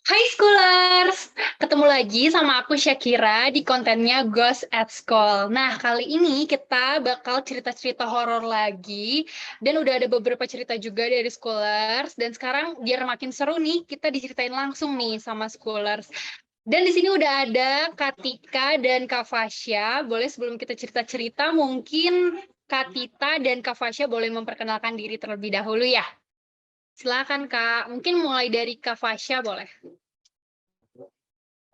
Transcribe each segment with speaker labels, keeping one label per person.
Speaker 1: Hai Schoolers, ketemu lagi sama aku Syakira di kontennya Ghost at School. Nah, kali ini kita bakal cerita-cerita horor lagi dan udah ada beberapa cerita juga dari Schoolers. Dan sekarang biar makin seru nih, kita diceritain langsung nih sama Schoolers. Dan di sini udah ada Kak Tika dan Kak Fasya. Boleh sebelum kita cerita-cerita, mungkin Kak Tita dan Kak Fasya boleh memperkenalkan diri terlebih dahulu ya. Silakan Kak, mungkin mulai dari Kak Fasya boleh.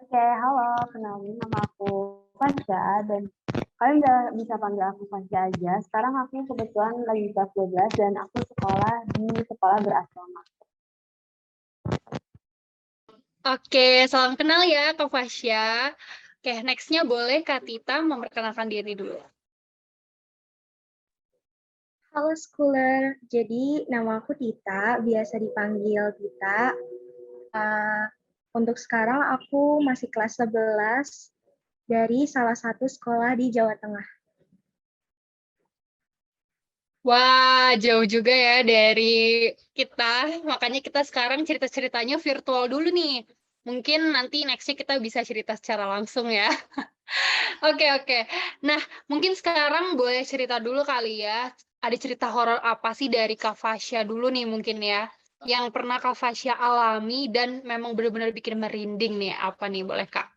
Speaker 2: Oke, halo, kenalin nama aku Fasya dan kalian udah bisa panggil aku Fasya aja. Sekarang aku kebetulan lagi kelas 12 dan aku sekolah di sekolah berasrama.
Speaker 1: Oke, salam kenal ya Kak Fasya. Oke, next-nya boleh Kak Tita memperkenalkan diri dulu.
Speaker 3: Halo Schooler, jadi nama aku Tita, biasa dipanggil Tita. Untuk sekarang aku masih kelas 11 dari salah satu sekolah di Jawa Tengah.
Speaker 1: Wah, jauh juga ya dari kita. Makanya kita sekarang cerita-ceritanya virtual dulu nih. Mungkin nanti next-nya kita bisa cerita secara langsung ya. Oke, oke. Nah, mungkin sekarang boleh cerita dulu kali ya. Ada cerita horor apa sih dari Kak Fasya dulu nih mungkin ya? Yang pernah Kak Fasya alami dan memang benar-benar bikin merinding nih. Apa nih, boleh Kak?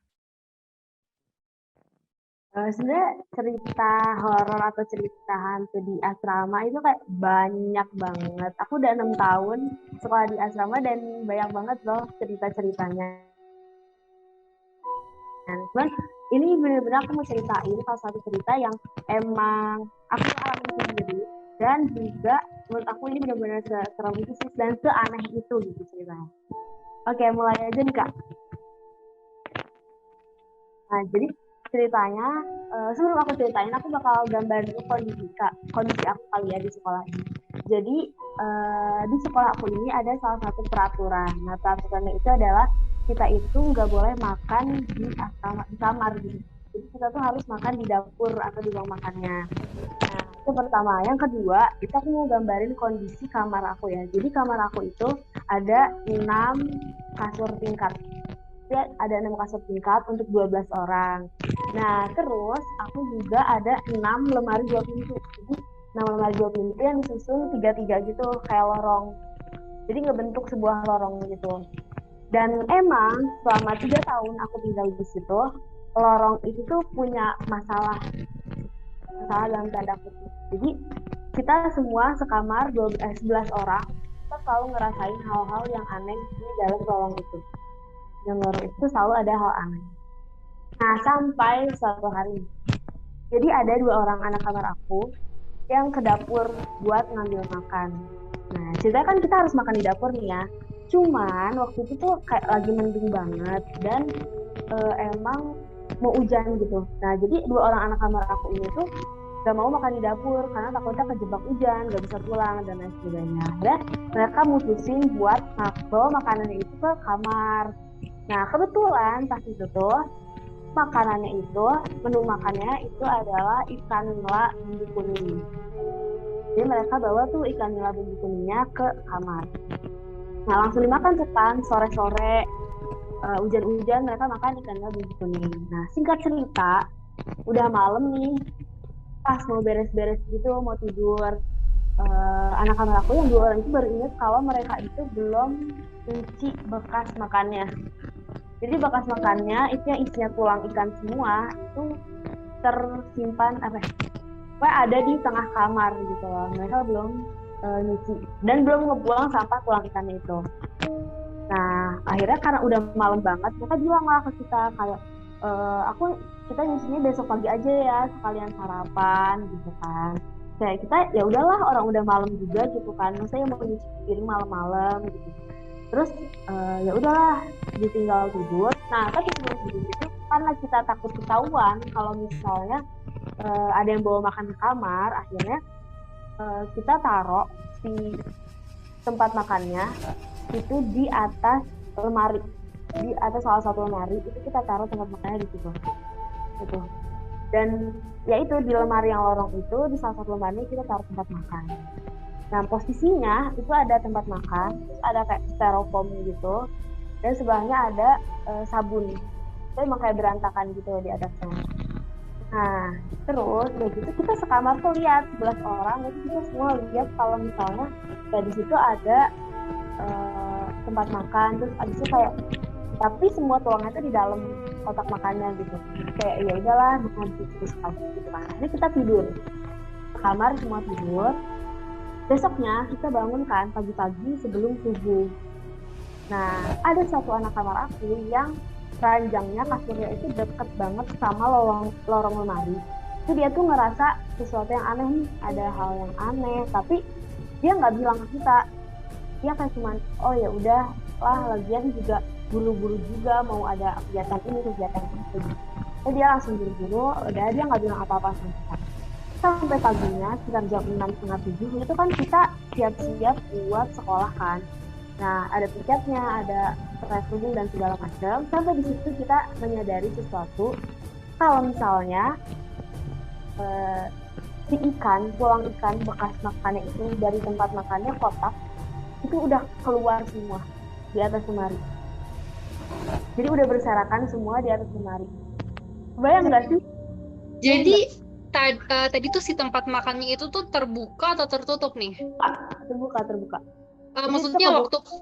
Speaker 2: Sebenarnya cerita horor atau cerita hantu di asrama itu kayak banyak banget. Aku udah 6 tahun sekolah di asrama dan banyak banget loh cerita-ceritanya. Cuman ini bener-bener aku mau ceritain salah satu cerita yang emang aku alami sendiri dan juga menurut aku ini benar-benar setraumatis dan seaneh itu gitu ceritanya. Oke, mulai aja nih Kak. Nah, jadi ceritanya sebelum aku ceritain aku bakal gambarin dulu kondisi aku kali ya di sekolah ini. Jadi di sekolah aku ini ada salah satu peraturan. Nah, peraturannya itu adalah kita itu nggak boleh makan di asrama di kamar gitu. Jadi kita tuh harus makan di dapur atau di ruang makannya. Nah, itu pertama. Yang kedua, itu aku mau gambarin kondisi kamar aku ya. Jadi kamar aku itu ada 6 kasur tingkat. Ada 6 kasur tingkat untuk 12 orang. Nah, terus aku juga ada 6 lemari 2 pintu. Jadi 6 lemari 2 pintu yang disusun 3-3 gitu, kayak lorong. Jadi ngebentuk sebuah lorong gitu. Dan emang selama 3 tahun aku tinggal di situ, lorong itu tuh punya masalah dalam tanda kutip. Jadi kita semua sekamar 11 orang, kita selalu ngerasain hal-hal yang aneh di dalam lorong itu. Yang lorong itu selalu ada hal aneh. Nah, sampai suatu hari. Jadi ada 2 orang anak kamar aku yang ke dapur buat ngambil makan. Nah, ceritanya kan kita harus makan di dapur nih ya. Cuman waktu itu tuh kayak lagi mendung banget dan emang mau hujan gitu. Nah, jadi 2 orang anak kamar aku ini tuh gak mau makan di dapur karena takutnya kejebak hujan, gak bisa pulang dan lain sebagainya. Dan mereka mutusin buat bawa makanannya itu ke kamar. Nah, kebetulan pas itu tuh makanannya itu, menu makannya itu adalah ikan nila bumbu kuning. Jadi mereka bawa tuh ikan nila bumbu kuningnya ke kamar. Nah, langsung dimakan cepat sore-sore, hujan-hujan mereka makan ikan nila bumbu kuning. Nah, singkat cerita, udah malam nih, pas mau beres-beres gitu, mau tidur, anak kamar aku yang 2 orang itu baru ingat kalau mereka itu belum cuci bekas makannya. Jadi bekas makannya itu yang isinya tulang ikan semua itu tersimpan ada di tengah kamar gitu loh. Mereka belum nyuci dan belum ngebuang sampah tulang ikannya itu. Nah, akhirnya karena udah malam banget, mereka bilang lah ke kita kayak kita nyucinya besok pagi aja ya, sekalian sarapan gitu kan. Kayak kita ya udahlah, orang udah malam juga gitu kan. Maksudnya mau nyuci piring malam-malam gitu. Terus ya udahlah ditinggal tidur. Nah, tapi sebelum tidur itu karena kita takut ketahuan kalau misalnya ada yang bawa makan ke kamar, akhirnya kita taruh si tempat makannya itu di atas lemari, di atas salah satu lemari itu kita taruh tempat makannya di situ gitu. Dan ya itu di lemari yang lorong itu, di salah satu lemari kita taruh tempat makan. Nah, posisinya itu ada tempat makan, terus ada kayak styrofoam gitu, dan sebelahnya ada sabun. Itu emang kayak berantakan gitu di atasnya. Nah, terus udah gitu kita sekamar tuh lihat 11 orang, itu kita semua lihat kalau misalnya di situ ada tempat makan, terus abis itu kayak tapi semua tuangnya itu di dalam kotak makannya gitu. Kayak ya udahlah makan gitu kan. Ini kita tidur. Kamar semua tidur. Besoknya kita bangun kan pagi-pagi sebelum subuh. Nah, ada satu anak kamar aku yang ranjangnya kasurnya itu deket banget sama lorong lemari. Itu dia tuh ngerasa sesuatu yang aneh nih, ada hal yang aneh, tapi dia nggak bilang ke kita. Dia kayak cuman, oh ya udah lah, lagian juga buru-buru juga mau ada kegiatan ini kegiatan itu. Jadi dia langsung buru-buru, udah dia nggak bilang apa-apa sama kita. Sampai paginya sekitar jam 6, setengah 7 itu kan kita siap-siap buat sekolah kan. Nah, ada tiketnya, ada traveling dan segala macam. Sampai di situ kita menyadari sesuatu. Kalau misalnya si ikan, tulang ikan bekas makannya itu dari tempat makannya kotak, itu udah keluar semua di atas lemari. Jadi udah berserakan semua di atas lemari. Bayang nggak sih?
Speaker 1: Jadi tadi tuh si tempat makannya itu tuh terbuka atau tertutup nih?
Speaker 2: Terbuka.
Speaker 1: Maksudnya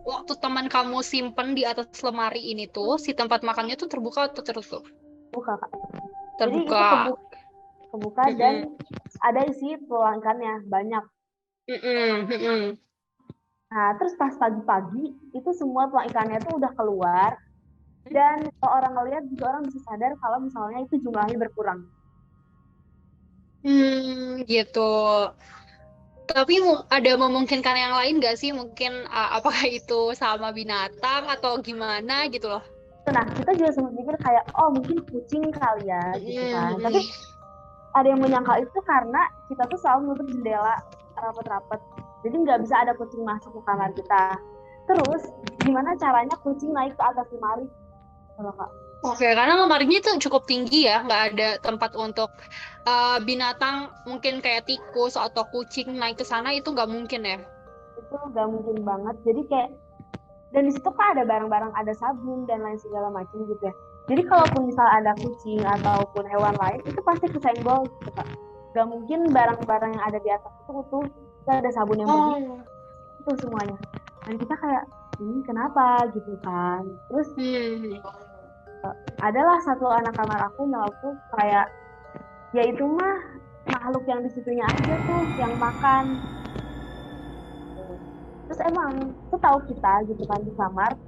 Speaker 1: waktu teman kamu simpen di atas lemari ini tuh si tempat makannya tuh terbuka atau tertutup?
Speaker 2: Terbuka, Kak.
Speaker 1: Terbuka.
Speaker 2: Jadi itu kebuka dan ada isi tulang ikannya banyak. Nah, terus pas pagi-pagi itu semua tulang ikannya tuh udah keluar dan kalau orang ngeliat juga orang bisa sadar kalau misalnya itu jumlahnya berkurang.
Speaker 1: Gitu. Tapi ada memungkinkan yang lain nggak sih? Mungkin apakah itu sama binatang atau gimana gitu loh?
Speaker 2: Nah, kita juga sempat mikir kayak, oh mungkin kucing kali ya, gitu kan. Tapi ada yang menyangkal itu karena kita tuh selalu nutup jendela rapat-rapat. Jadi nggak bisa ada kucing masuk ke kamar kita. Terus, gimana caranya kucing naik ke atas lemari? Kalau Kak.
Speaker 1: Oke, karena lemarinya itu cukup tinggi ya, nggak ada tempat untuk binatang mungkin kayak tikus atau kucing naik ke sana, itu nggak mungkin ya?
Speaker 2: Itu nggak mungkin banget. Jadi kayak, dan di situ kan ada barang-barang, ada sabun dan lain segala macam gitu ya. Jadi kalaupun misal ada kucing ataupun hewan lain, itu pasti kesenggol gitu Kak. Gak mungkin barang-barang yang ada di atas itu utuh, kita ada sabun yang begitu, itu semuanya. Dan kita kayak, ini kenapa gitu kan. Terus adalah satu anak kamar aku melakukan kayak, ya itu mah makhluk yang di situnya aja tuh yang makan. Terus emang tuh tahu kita gitu kan di kamar,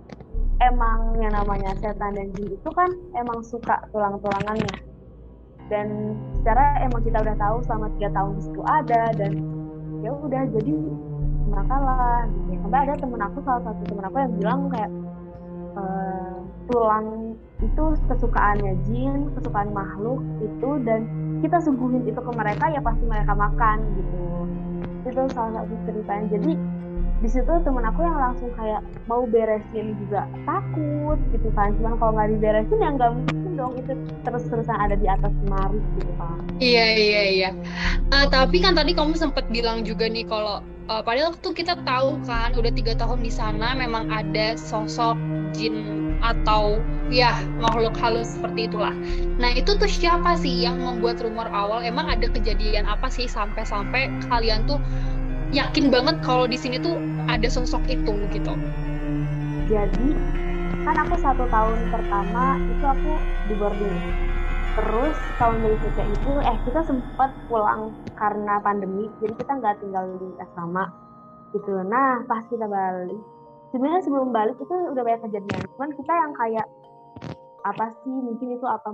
Speaker 2: emang yang namanya setan dan jin itu kan emang suka tulang-tulangannya. Dan secara emang kita udah tahu selama 3 tahun di situ ada, dan ya udah jadi makalah gitu. Sampai ada salah satu temen aku yang bilang kayak tulang itu kesukaannya jin, kesukaan makhluk itu, dan kita suguhin itu ke mereka ya pasti mereka makan gitu. Itu salah satu ceritanya. Jadi di situ temen aku yang langsung kayak mau beresin juga takut gitu kan. Cuman kalau nggak diberesin ya nggak mungkin dong itu terus-terusan ada di atas lemari gitu kan.
Speaker 1: Iya. Tapi kan tadi kamu sempat bilang juga nih kalau padahal tuh kita tahu kan udah 3 tahun di sana memang ada sosok jin atau ya makhluk halus seperti itulah. Nah itu tuh siapa sih yang membuat rumor awal? Emang ada kejadian apa sih sampai kalian tuh yakin banget kalau di sini tuh ada sosok itu gitu?
Speaker 2: Jadi kan aku 1 tahun pertama itu aku di boarding. Terus tahun berikutnya itu kita sempat pulang karena pandemi, jadi kita nggak tinggal di asrama gitu. Nah pas kita balik, sebenarnya sebelum balik itu udah banyak kejadian, cuman kita yang kayak apa sih, mungkin itu apa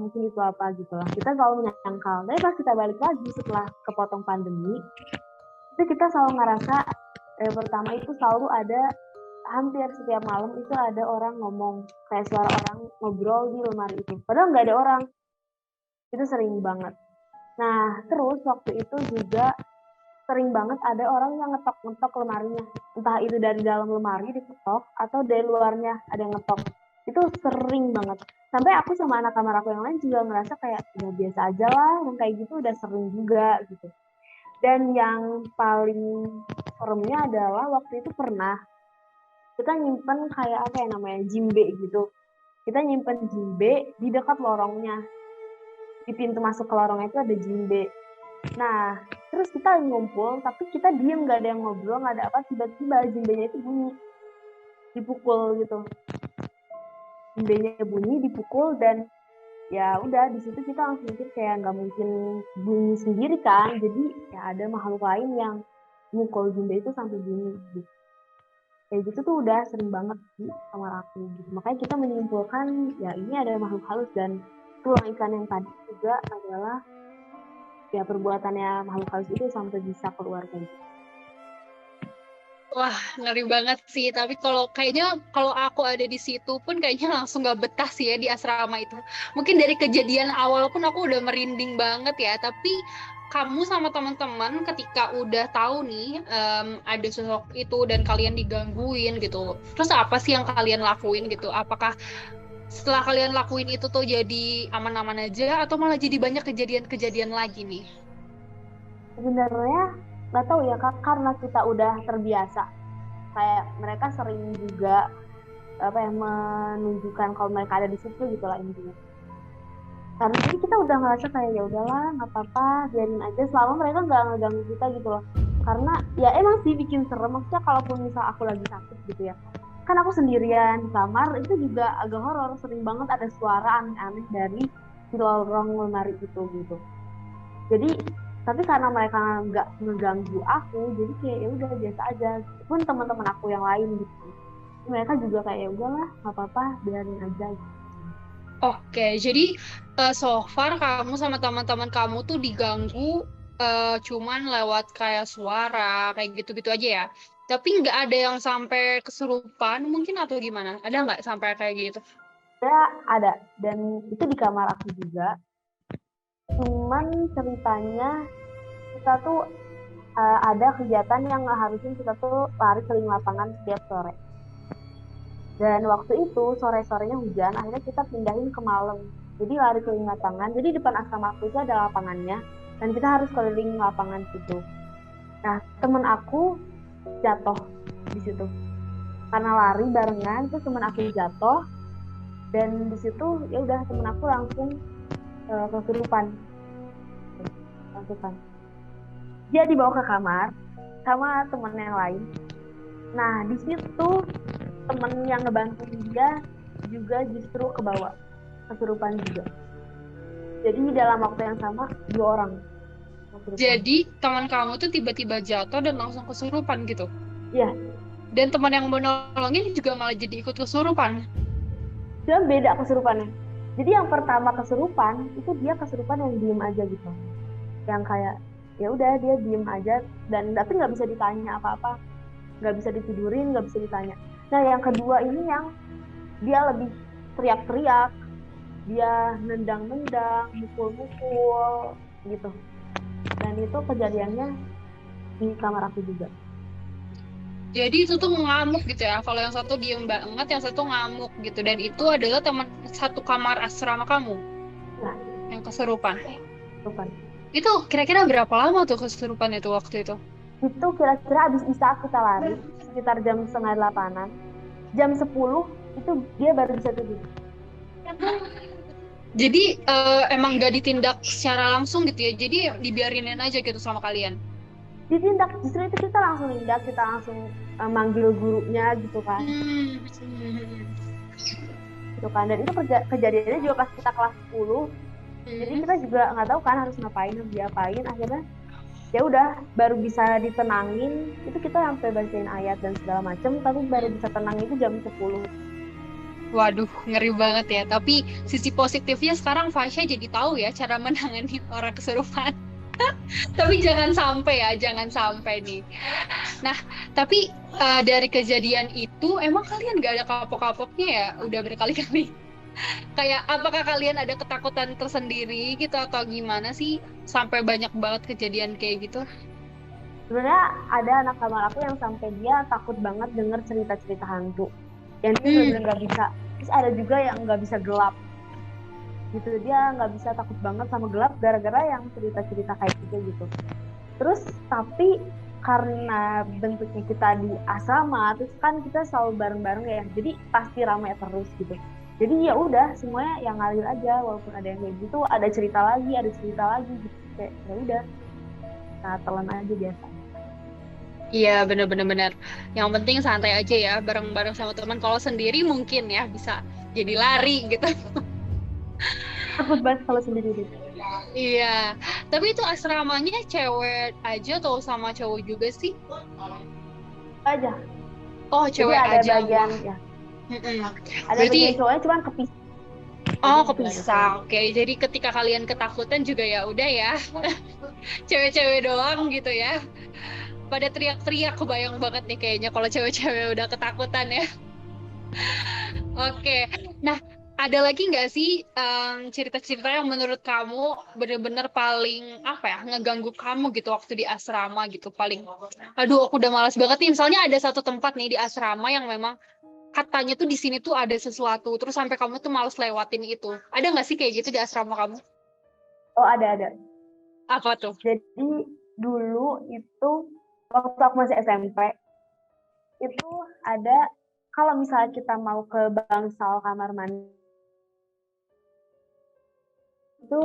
Speaker 2: gitu lah, kita selalu menyangkal. Tapi pas kita balik lagi setelah kepotong pandemi, itu kita selalu ngerasa pertama itu selalu ada, hampir setiap malam itu ada orang ngomong, kayak suara orang ngobrol di lemari itu, padahal nggak ada orang. Itu sering banget. Nah, terus waktu itu juga sering banget ada orang yang ngetok-ngetok lemarinya. Entah itu dari dalam lemari diketok, atau dari luarnya ada yang ngetok. Itu sering banget. Sampai aku sama anak kamar aku yang lain juga ngerasa kayak, ya biasa aja lah, yang kayak gitu udah sering juga gitu. Dan yang paling seremnya adalah waktu itu pernah kita nyimpen kayak apa ya namanya, jimbe gitu. Kita nyimpen jimbe di dekat lorongnya. Di pintu masuk ke lorongnya itu ada jimbe. Nah, terus kita ngumpul, tapi kita diem, nggak ada yang ngobrol, nggak ada apa, tiba-tiba jimbenya itu bunyi, dipukul gitu. Jimbenya bunyi, dipukul, dan ya udah di situ kita langsung mikir kayak nggak mungkin bunyi sendiri kan, jadi ya ada makhluk lain yang mukul jimbe itu sampai bunyi gitu. Kayak gitu tuh udah sering banget di kamar aku gitu. Makanya kita menyimpulkan ya ini ada makhluk halus, dan tulang ikan yang tadi juga adalah ya perbuatannya makhluk halus itu sampai bisa keluar kayak gitu.
Speaker 1: Wah, ngeri banget sih. Tapi kayaknya kalau aku ada di situ pun kayaknya langsung gak betah sih ya di asrama itu. Mungkin dari kejadian awal pun aku udah merinding banget ya. Tapi kamu sama teman-teman ketika udah tahu nih ada sosok itu dan kalian digangguin gitu. Terus apa sih yang kalian lakuin gitu? Apakah setelah kalian lakuin itu tuh jadi aman-aman aja atau malah jadi banyak kejadian-kejadian lagi nih?
Speaker 2: Sebenarnya nggak tahu ya Kak, karena kita udah terbiasa. Kayak mereka sering juga apa ya, menunjukkan kalau mereka ada di situ gitu lah intinya. Karena jadi kita udah ngerasa kayak ya udahlah nggak apa-apa, biarin aja selama mereka nggak ngeganggu kita gitu loh. Karena ya emang sih bikin serem, maksudnya kalaupun misal aku lagi sakit gitu ya, kan aku sendirian di kamar, itu juga agak horor, sering banget ada suara aneh-aneh dari di lorong lemari itu gitu. Jadi tapi karena mereka nggak ngeganggu aku, jadi kayak ya udah biasa aja. Pun teman-teman aku yang lain gitu, mereka juga kayak ya udahlah nggak apa-apa, biarin aja gitu.
Speaker 1: Oke, jadi so far kamu sama teman-teman kamu tuh diganggu cuman lewat kayak suara, kayak gitu-gitu aja ya. Tapi nggak ada yang sampai kesurupan mungkin atau gimana? Ada nggak sampai kayak gitu?
Speaker 2: Ya ada, dan itu di kamar aku juga. Cuman ceritanya kita tuh ada kegiatan yang ngeharusin kita tuh lari keliling lapangan setiap sore. Dan waktu itu sore-sorenya hujan, akhirnya kita pindahin ke malam. Jadi lari keliling lapangan. Jadi depan asrama aku itu ada lapangannya, dan kita harus keliling lapangan situ. Nah, temen aku jatuh di situ. Karena lari barengan, terus temen aku jatuh, dan di situ ya udah temen aku langsung kesurupan. Dia dibawa ke kamar sama temen yang lain. Nah, di situ temen yang ngebantuin dia juga justru kebawa kesurupan juga. Jadi dalam waktu yang sama 2 orang kesurupan.
Speaker 1: Jadi teman kamu tuh tiba-tiba jatuh dan langsung kesurupan gitu?
Speaker 2: Iya.
Speaker 1: Dan teman yang menolongin juga malah jadi ikut kesurupan?
Speaker 2: Dia beda kesurupannya. Jadi yang pertama kesurupan itu dia kesurupan yang diem aja gitu, yang kayak ya udah dia diem aja, dan tapi nggak bisa ditanya apa-apa, nggak bisa ditidurin, nggak bisa ditanya. Nah yang kedua ini yang dia lebih teriak-teriak, dia nendang-nendang, mukul-mukul gitu, dan itu kejadiannya di kamar aku juga.
Speaker 1: Jadi itu tuh ngamuk gitu ya. Kalau yang satu diem banget, yang satu ngamuk gitu. Dan itu adalah teman satu kamar asrama kamu
Speaker 2: Nah,
Speaker 1: yang kesurupan.
Speaker 2: kesurupan
Speaker 1: Itu kira-kira berapa lama tuh kesurupan itu waktu itu?
Speaker 2: itu kira-kira abis isa kita lari sekitar jam 7:30, jam 10 itu dia baru bisa tidur.
Speaker 1: Jadi emang gak ditindak secara langsung gitu ya. Jadi dibiarinin aja gitu sama kalian.
Speaker 2: Ditindak, justru itu kita langsung tindak, kita langsung manggil gurunya gitu kan. Gitu kan, dan itu kejadiannya juga pas kita kelas 10. Jadi kita juga nggak tahu kan harus ngapain, harus diapain. Akhirnya ya udah baru bisa ditenangin, itu kita sampai bacain ayat dan segala macam, tapi baru bisa tenang itu jam 10.
Speaker 1: Waduh, ngeri banget ya. Tapi sisi positifnya sekarang Fasya jadi tahu ya cara menangani orang kesurupan. Tapi jangan sampai ya, jangan sampai nih. Nah, tapi dari kejadian itu, emang kalian gak ada kapok-kapoknya ya? Udah berkali-kali. Kayak, apakah kalian ada ketakutan tersendiri gitu atau gimana sih? Sampai banyak banget kejadian kayak gitu.
Speaker 2: Sebenarnya ada anak kamar aku yang sampai dia takut banget denger cerita-cerita hantu, yang dia benar-benar nggak bisa. Terus ada juga yang nggak bisa gelap gitu, dia nggak bisa, takut banget sama gelap gara-gara yang cerita-cerita kayak gitu. Terus tapi karena bentuknya kita di asrama, terus kan kita selalu bareng-bareng ya, jadi pasti ramai terus gitu. Jadi ya udah semuanya yang ngalir aja, walaupun ada yang kayak gitu, ada cerita lagi gitu. Kayak ya udah, nah telan aja biasa.
Speaker 1: Iya, bener-bener. Yang penting santai aja ya, bareng-bareng sama teman. Kalau sendiri mungkin ya bisa jadi lari gitu.
Speaker 2: Takut banget kalau sendiri gitu.
Speaker 1: Iya, tapi itu asramanya cewek aja atau sama cowok juga sih?
Speaker 2: Aja.
Speaker 1: Oh,
Speaker 2: Jadi
Speaker 1: cewek
Speaker 2: ada
Speaker 1: aja.
Speaker 2: bagian
Speaker 1: Wah.
Speaker 2: ya,
Speaker 1: Mm-mm.
Speaker 2: ada
Speaker 1: Berarti,
Speaker 2: bagian cowoknya cuman kepisah. Jadi
Speaker 1: oh,
Speaker 2: nggak ada
Speaker 1: kepisah.
Speaker 2: cowok.
Speaker 1: Oke, jadi ketika kalian ketakutan juga ya udah ya, cewek-cewek doang gitu ya. Pada teriak-teriak, kebayang banget nih kayaknya kalau cewek-cewek udah ketakutan ya. Oke, nah ada lagi nggak sih cerita-cerita yang menurut kamu bener-bener paling apa ya ngeganggu kamu gitu waktu di asrama gitu paling, aduh aku udah malas banget nih. Misalnya ada satu tempat nih di asrama yang memang katanya tuh di sini tuh ada sesuatu, terus sampai kamu tuh males lewatin itu. Ada nggak sih kayak gitu di asrama kamu?
Speaker 2: Oh ada.
Speaker 1: Apa tuh?
Speaker 2: Jadi dulu itu waktu aku masih SMP itu ada, kalau misalnya kita mau ke bangsal kamar mandi itu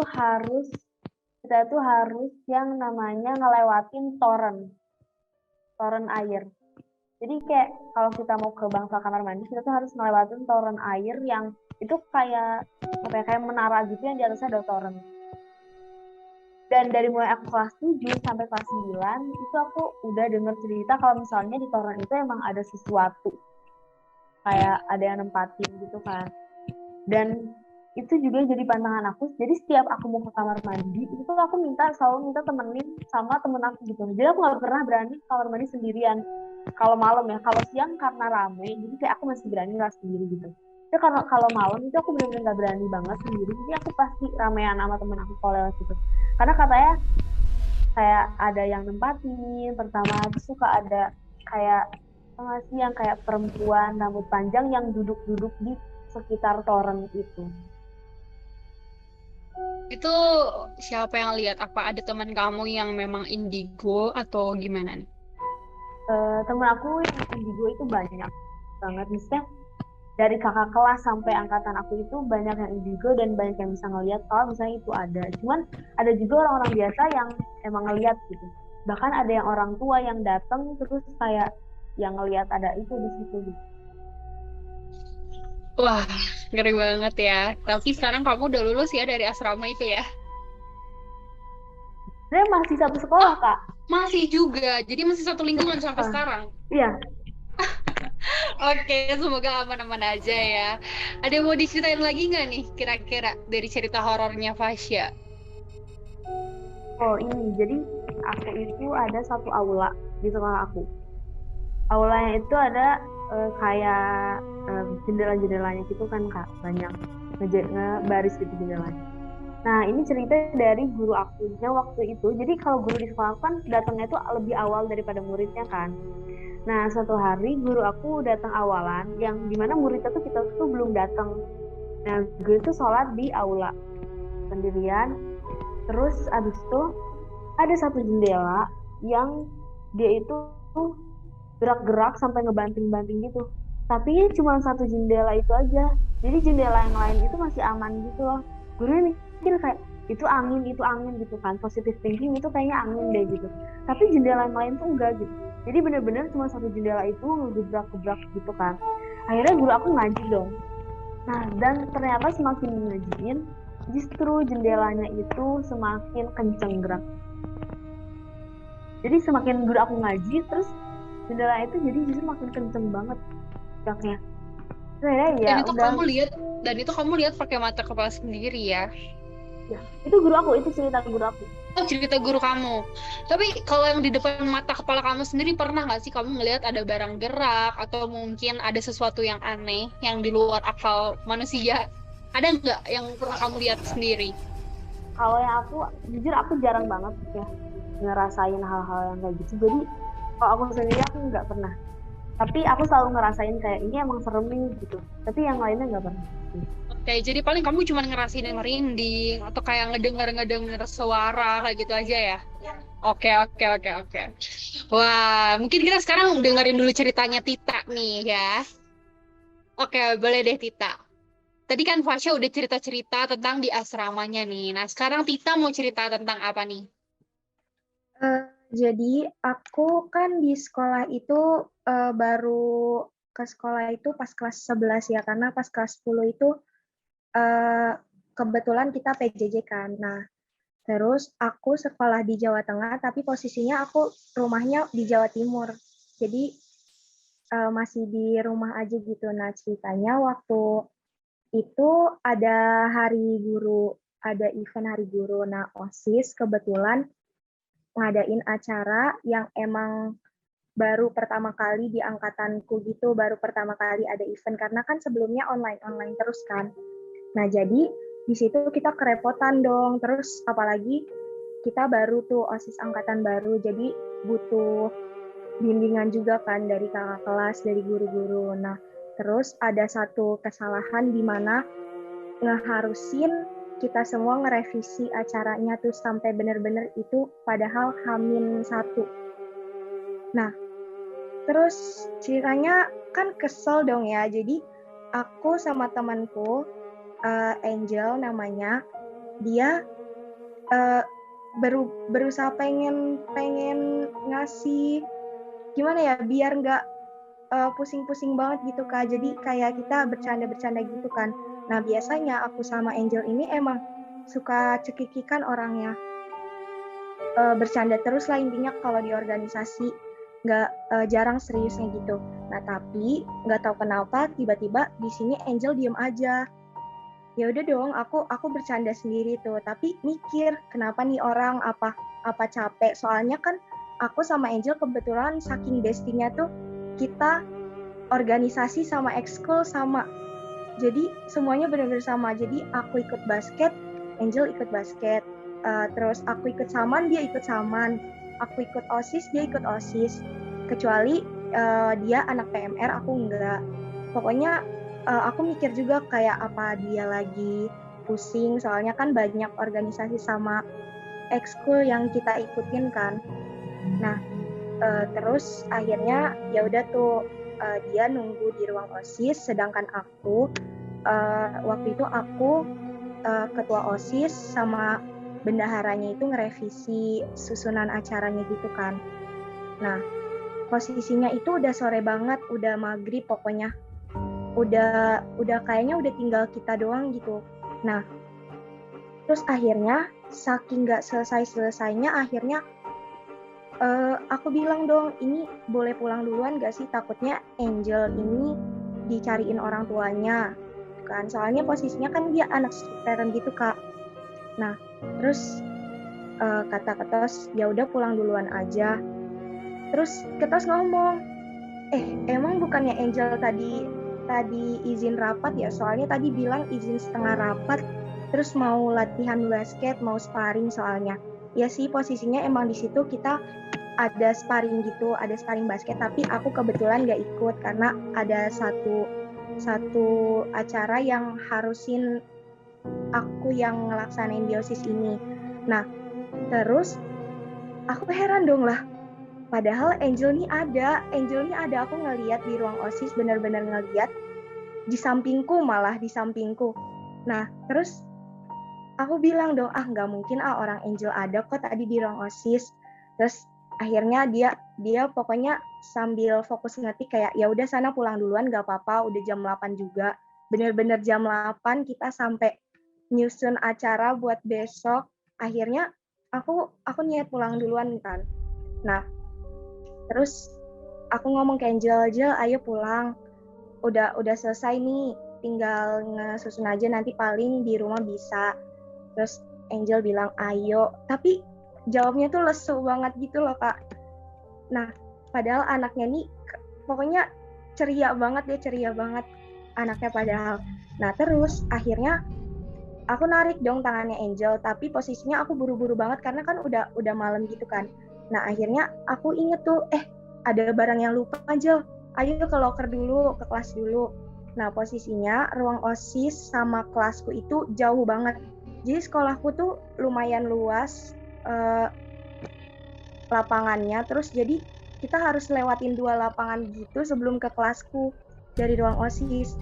Speaker 2: kita tuh harus yang namanya ngelewatin toren air. Jadi kayak kalau kita mau ke bangsal kamar mandi kita tuh harus ngelewatin toren air yang itu kayak apa ya, kayak menara gitu yang di atasnya ada toren. Dan dari mulai aku kelas 7 sampai kelas 9 itu aku udah denger cerita kalau misalnya di toren itu emang ada sesuatu, kayak ada yang nempatin gitu kan. Dan itu juga jadi pantangan aku, jadi setiap aku mau ke kamar mandi itu aku selalu minta temenin sama temen aku gitu. Jadi aku nggak pernah berani ke kamar mandi sendirian kalau malam ya. Kalau siang karena rame jadi kayak aku masih berani lah sendiri gitu. Tapi karena kalau malam itu aku benar-benar nggak berani banget sendiri, jadi aku pasti ramean sama temen aku kalau lewat gitu. Karena katanya kayak ada yang nempatin pertama, terus suka ada kayak apa sih yang kayak perempuan rambut panjang yang duduk-duduk di sekitar toren itu.
Speaker 1: Itu siapa yang lihat? Apa ada teman kamu yang memang indigo atau gimana nih?
Speaker 2: Temen aku yang indigo itu banyak banget, misalnya dari kakak kelas sampai angkatan aku itu banyak yang indigo dan banyak yang bisa ngelihat kalau misalnya itu ada. Cuman ada juga orang-orang biasa yang emang ngelihat gitu. Bahkan ada yang orang tua yang datang terus kayak yang ngelihat ada itu di situ gitu.
Speaker 1: Wah, ngeri banget ya. Tapi sekarang kamu udah lulus ya dari asrama itu ya?
Speaker 2: Sebenarnya masih satu sekolah kak.
Speaker 1: Masih juga, jadi masih satu lingkungan sampai sekarang.
Speaker 2: Iya.
Speaker 1: Oke, semoga aman-aman aja ya. Ada yang mau diceritain lagi nggak nih kira-kira dari cerita horornya Fasya?
Speaker 2: Oh ini, jadi aku itu ada satu aula di sekolah aku. Aulanya itu ada kayak jendela-jendelanya gitu kan kak, banyak ngebaris gitu jendelanya. Nah ini cerita dari guru aku waktu itu. Jadi kalau guru di sekolah kan datangnya itu lebih awal daripada muridnya kan. Nah suatu hari guru aku datang awalan, yang dimana muridnya tuh kita tuh belum datang. Nah guru itu sholat di aula sendirian. Terus abis itu ada satu jendela yang dia itu gerak-gerak sampai ngebanting-banting gitu. Tapi cuma satu jendela itu aja. Jadi jendela yang lain itu masih aman gitu loh. Gurunya mikir kayak itu angin gitu kan. Positive thinking itu kayaknya angin deh gitu. Tapi jendela yang lain tuh enggak gitu. Jadi bener-bener cuma satu jendela itu ngegebrak-gebrak gitu kan. Akhirnya guru aku ngaji dong. Nah dan ternyata semakin ngajiin, justru jendelanya itu semakin kenceng gerak. Jadi semakin guru aku ngaji, terus jendela itu jadi justru makin kenceng banget geraknya. Akhirnya ya
Speaker 1: Dan itu
Speaker 2: udah.
Speaker 1: kamu lihat pakai mata kepala sendiri ya?
Speaker 2: Ya, itu guru aku, itu cerita guru aku.
Speaker 1: Oh, cerita guru kamu. Tapi kalau yang di depan mata kepala kamu sendiri pernah nggak sih kamu ngelihat ada barang gerak atau mungkin ada sesuatu yang aneh yang di luar akal manusia? Ada nggak yang pernah kamu lihat sendiri?
Speaker 2: Kalau yang aku, jujur aku jarang banget ya ngerasain hal-hal yang kayak gitu. Jadi kalau aku sendiri aku nggak pernah. Tapi aku selalu ngerasain kayak ini emang serem nih gitu. Tapi yang lainnya nggak pernah.
Speaker 1: Oke, jadi paling kamu cuma ngerasain yang merinding atau kayak ngedenger suara kayak gitu aja ya? Oke, oke, oke, oke. Wah, mungkin kita sekarang dengerin dulu ceritanya Tita nih ya. Oke, boleh deh Tita. Tadi kan Fasya udah cerita-cerita tentang di asramanya nih. Nah, sekarang Tita mau cerita tentang apa nih?
Speaker 3: Eh, jadi aku kan di sekolah itu baru ke sekolah itu pas kelas 11 ya, karena pas kelas 10 itu eh, kebetulan kita PJJ kan. Nah, terus aku sekolah di Jawa Tengah, tapi posisinya aku rumahnya di Jawa Timur. Jadi masih di rumah aja gitu. Nah, ceritanya waktu itu ada hari guru, ada event hari guru. Nah, OSIS kebetulan ngadain acara yang emang baru pertama kali di angkatanku gitu, baru pertama kali ada event karena kan sebelumnya online terus kan. Nah, jadi di situ kita kerepotan dong. Terus apalagi kita baru tuh OSIS angkatan baru, jadi butuh bimbingan juga kan dari kakak kelas, dari guru-guru. Nah, terus ada satu kesalahan di mana ngeharusin kita semua ngerevisi acaranya tuh sampai bener-bener itu padahal Hamin 1. Nah, terus ceritanya kan kesel dong ya. Jadi aku sama temanku Angel namanya, dia berusaha pengen ngasih gimana ya biar nggak pusing-pusing banget gitu Kak. Jadi kayak kita bercanda-bercanda gitu kan. Nah, biasanya aku sama Angel ini emang suka cekikikan orangnya. Bercanda terus lah intinya kalau di organisasi, nggak jarang seriusnya gitu. Nah, tapi nggak tahu kenapa tiba-tiba di sini Angel diem aja. Ya udah dong, aku bercanda sendiri tuh, tapi mikir kenapa nih orang, apa capek. Soalnya kan aku sama Angel kebetulan saking bestinya tuh kita organisasi sama ekskul sama. Jadi semuanya benar-benar sama. Jadi aku ikut basket, Angel ikut basket. Terus aku ikut saman, dia ikut saman. Aku ikut OSIS, dia ikut OSIS. Kecuali dia anak PMR, aku enggak. Pokoknya aku mikir juga kayak apa dia lagi pusing, soalnya kan banyak organisasi sama ekskul yang kita ikutin kan. Nah, terus akhirnya ya udah tuh dia nunggu di ruang OSIS, sedangkan aku waktu itu aku ketua OSIS sama bendaharanya itu ngerevisi susunan acaranya gitu kan. Nah, posisinya itu udah sore banget, udah maghrib pokoknya. Udah kayaknya udah tinggal kita doang gitu. Nah, terus akhirnya saking nggak selesainya akhirnya aku bilang dong, ini boleh pulang duluan gak sih? Takutnya Angel ini dicariin orang tuanya, kan? Soalnya posisinya kan dia anak parent gitu Kak. Nah, terus kata Ketos, ya udah pulang duluan aja. Terus Ketos ngomong, emang bukannya Angel tadi izin rapat ya? Soalnya tadi bilang izin setengah rapat, terus mau latihan basket, mau sparring soalnya. Ya sih posisinya emang di situ kita ada sparring gitu, ada sparring basket, tapi aku kebetulan gak ikut karena ada satu acara yang harusin aku yang ngelaksanain biosis ini. Nah, terus aku heran dong lah, padahal Angel nih ada, aku ngeliat di ruang OSIS, benar-benar ngeliat di sampingku. Nah, terus aku bilang dong, nggak mungkin orang Angel ada kok tadi di ruang OSIS. Terus akhirnya dia pokoknya sambil fokus ngetik kayak ya udah sana pulang duluan nggak apa-apa, udah jam 8 juga. Bener-bener jam 8 kita sampai nyusun acara buat besok. Akhirnya aku niat pulang duluan kan. Nah, terus aku ngomong ke Angel, ayo pulang. Udah selesai nih, tinggal ngesusun aja nanti paling di rumah bisa. Terus Angel bilang ayo, tapi jawabnya tuh lesu banget gitu loh Kak. Nah, padahal anaknya nih pokoknya ceria banget anaknya padahal. Nah, terus akhirnya aku narik dong tangannya Angel, tapi posisinya aku buru-buru banget karena kan udah malam gitu kan. Nah, akhirnya aku inget tuh, ada barang yang lupa Angel. Ayo ke locker dulu, ke kelas dulu. Nah, posisinya ruang OSIS sama kelasku itu jauh banget. Jadi sekolahku tuh lumayan luas lapangannya, terus jadi kita harus lewatin 2 lapangan gitu sebelum ke kelasku dari ruang OSIS.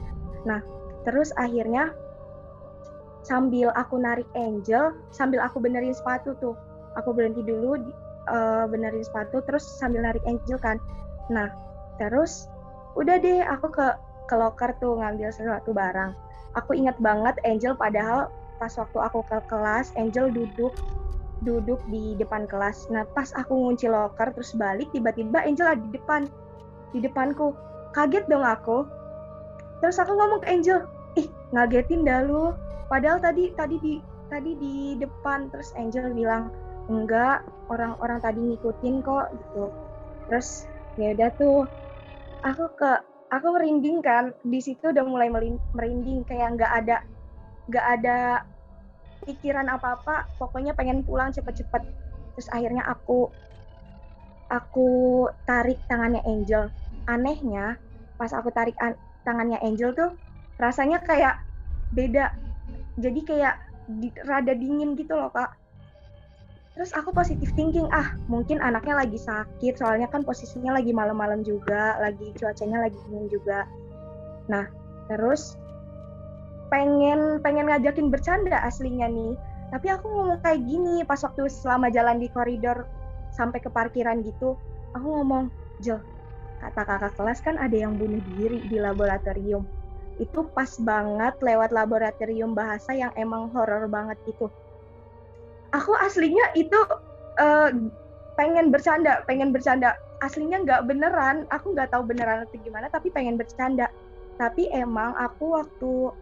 Speaker 3: Nah, terus akhirnya sambil aku narik Angel, sambil aku benerin sepatu tuh. Aku berhenti dulu, benerin sepatu, terus sambil narik Angel kan. Nah, terus udah deh aku ke locker tuh ngambil sesuatu barang. Aku ingat banget Angel, padahal pas waktu aku ke kelas, Angel duduk di depan kelas. Nah, pas aku ngunci locker terus balik, tiba-tiba Angel ada di depanku. Kaget dong aku. Terus aku ngomong ke Angel, ngagetin dah lu. Padahal tadi di depan. Terus Angel bilang, enggak, orang tadi ngikutin kok gitu. Terus ya udah tuh, aku merinding kan. Di situ udah mulai merinding, kayak nggak ada pikiran apa-apa, pokoknya pengen pulang cepet-cepet. Terus akhirnya aku tarik tangannya Angel. Anehnya, pas aku tarik tangannya Angel tuh, rasanya kayak beda. Jadi kayak rada dingin gitu loh, Kak. Terus aku positive thinking, mungkin anaknya lagi sakit, soalnya kan posisinya lagi malam-malam juga, lagi cuacanya lagi dingin juga. Nah, terus pengen ngajakin bercanda aslinya nih. Tapi aku ngomong kayak gini, pas waktu selama jalan di koridor sampai ke parkiran gitu, aku ngomong, Jel, kata kakak kelas kan ada yang bunuh diri di laboratorium. Itu pas banget lewat laboratorium bahasa yang emang horor banget gitu. Aku aslinya itu pengen bercanda. Aslinya nggak beneran, aku nggak tahu beneran atau gimana, tapi pengen bercanda. Tapi emang aku waktu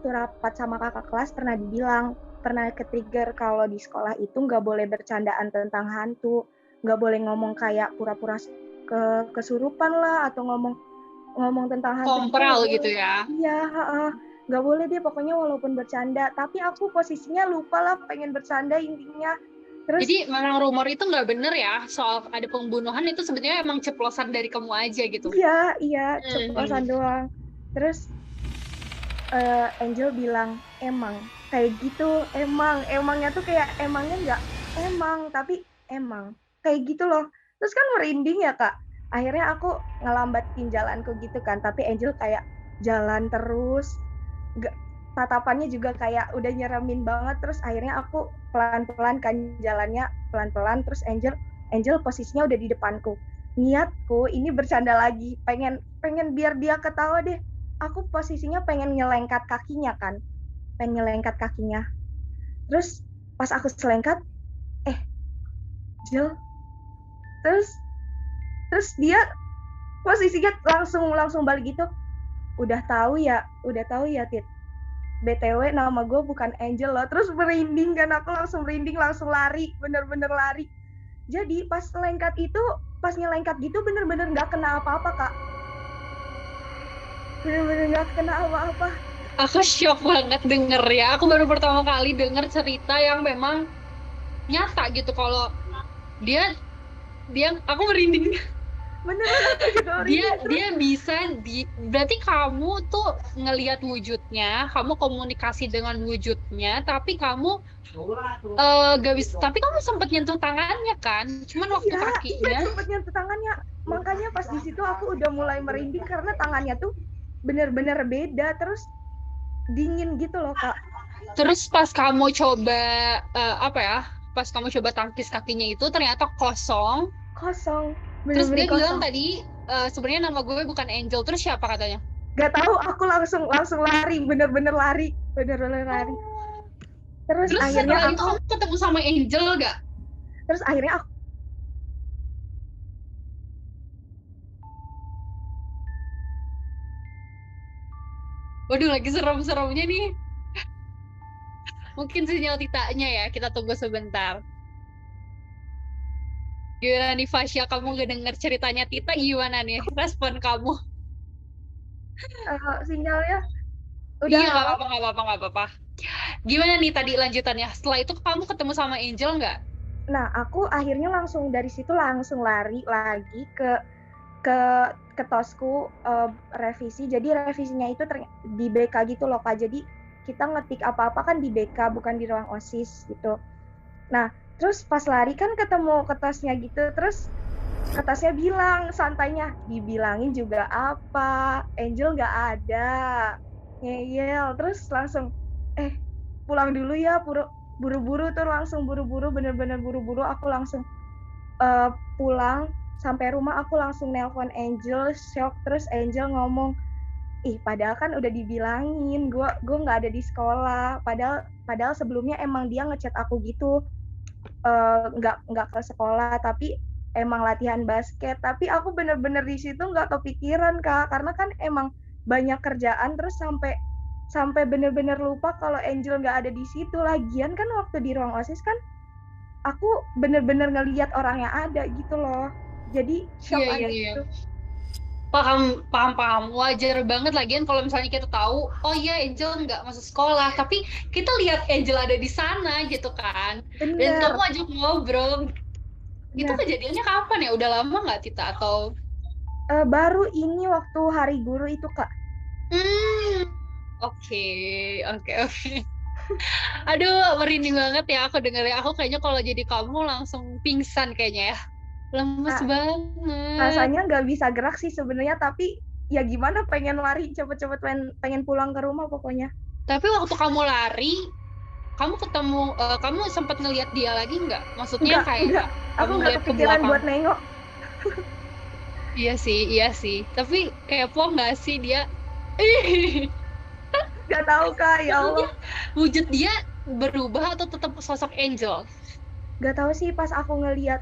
Speaker 3: rapat sama kakak kelas pernah ke-trigger kalau di sekolah itu nggak boleh bercandaan tentang hantu, nggak boleh ngomong kayak pura-pura kesurupan lah, atau ngomong tentang hantu
Speaker 1: Kompral gitu ya.
Speaker 3: Iya, nggak boleh deh pokoknya walaupun bercanda. Tapi aku posisinya lupa lah pengen bercanda intinya. Terus,
Speaker 1: jadi memang rumor itu nggak bener ya soal ada pembunuhan, itu sebenarnya emang ceplosan dari kamu aja gitu.
Speaker 3: Iya, ceplosan doang. Terus Angel bilang emang kayak gitu, emangnya tuh kayak emangnya nggak emang, tapi emang kayak gitu loh. Terus kan merinding ya, Kak. Akhirnya aku ngelambatin jalanku gitu kan, tapi Angel kayak jalan terus, tatapannya juga kayak udah nyeremin banget. Terus akhirnya aku pelan-pelan kan jalannya, pelan-pelan. Terus Angel posisinya udah di depanku. Niatku ini bercanda lagi, pengen biar dia ketawa deh. Aku posisinya pengen nyelengkat kakinya kan, terus pas aku selengkat, Jel, terus dia posisinya langsung balik gitu. Udah tahu ya Tit, BTW nama gue bukan Angel loh. Terus merinding kan, aku langsung lari, bener-bener lari. Jadi pas nyelengkat gitu bener-bener gak kena apa-apa, Kak. Bener-bener gak kena apa-apa.
Speaker 1: Aku shock banget denger ya. Aku baru pertama kali denger cerita yang memang nyata gitu. Kalau dia aku merinding.
Speaker 3: Beneran aku juga merinding.
Speaker 1: Dia bisa berarti kamu tuh ngelihat wujudnya, kamu komunikasi dengan wujudnya, tapi kamu gak bisa. Tapi kamu sempat nyentuh tangannya kan? Cuman waktu kakinya.
Speaker 3: Iya, sempat nyentuh tangannya. Makanya pas di situ aku udah mulai merinding karena tangannya tuh bener-bener beda, terus dingin gitu loh, Kak.
Speaker 1: Terus pas kamu coba pas kamu coba tangkis kakinya itu ternyata kosong.
Speaker 3: Terus
Speaker 1: dia bilang tadi sebenarnya nama gue bukan Angel. Terus siapa katanya?
Speaker 3: Gak tahu, aku langsung lari, bener-bener lari. Terus akhirnya
Speaker 1: aku ketemu sama Angel gak?
Speaker 3: Terus akhirnya aku
Speaker 1: waduh, lagi serem-seremnya nih. Mungkin sinyal Titanya ya, kita tunggu sebentar. Gimana nih Fasya, kamu gak denger ceritanya Tita, gimana nih respon kamu?
Speaker 3: Sinyalnya udah.
Speaker 1: Iya, gak apa-apa. Gimana nih tadi lanjutannya? Setelah itu kamu ketemu sama Angel nggak?
Speaker 3: Nah, aku akhirnya dari situ langsung lari lagi ke ketosku revisi. Jadi revisinya itu di BK gitu loh Kak. Jadi kita ngetik apa-apa kan di BK, bukan di ruang OSIS gitu. Nah, terus pas lari kan ketemu ketosnya gitu, terus ketosnya bilang santainya, dibilangin juga apa, Angel nggak ada, ngeyel, terus langsung, pulang dulu ya, buru-buru tuh langsung buru-buru, bener-bener buru-buru, aku langsung pulang, sampai rumah aku langsung nelpon Angel, shock, terus Angel ngomong, padahal kan udah dibilangin gue nggak ada di sekolah, padahal sebelumnya emang dia ngechat aku gitu, nggak ke sekolah tapi emang latihan basket, tapi aku bener-bener di situ nggak kepikiran Kak, karena kan emang banyak kerjaan, terus sampai bener-bener lupa kalau Angel nggak ada di situ. Lagian kan waktu di ruang OSIS kan aku bener-bener ngelihat orangnya ada gitu loh, jadi shock
Speaker 1: Iya,
Speaker 3: aja
Speaker 1: iya.
Speaker 3: gitu.
Speaker 1: Paham. Wajar banget lagian kalau misalnya kita tahu, oh iya Angel nggak masuk sekolah, tapi kita lihat Angel ada di sana gitu kan. Dan kamu
Speaker 3: Bener,
Speaker 1: ajak ngobrol. Itu
Speaker 3: bener.
Speaker 1: kejadiannya kapan ya? Udah lama nggak Tita? Atau
Speaker 3: Baru ini waktu hari guru itu Kak.
Speaker 1: hmm, oke, oke. Aduh, merinding banget ya aku dengerin. Aku kayaknya kalau jadi kamu langsung pingsan kayaknya ya. Lemes
Speaker 3: Nah,
Speaker 1: banget.
Speaker 3: rasanya nggak bisa gerak sih sebenarnya, tapi ya gimana, pengen lari cepet-cepet, pengen pulang ke rumah pokoknya.
Speaker 1: Tapi waktu kamu lari, kamu ketemu, kamu sempat ngelihat dia lagi nggak? Maksudnya
Speaker 3: Enggak,
Speaker 1: kayak
Speaker 3: aku
Speaker 1: kamu
Speaker 3: nggak
Speaker 1: ngeliat ke
Speaker 3: kepikiran
Speaker 1: belakang.
Speaker 3: buat nengok.
Speaker 1: Iya sih. Tapi kepo nggak sih dia? Ih,
Speaker 3: Nggak tahu Kak, ya
Speaker 1: maksudnya
Speaker 3: Allah.
Speaker 1: wujud dia berubah atau tetap sosok Angel?
Speaker 3: Nggak tahu sih, pas aku ngeliat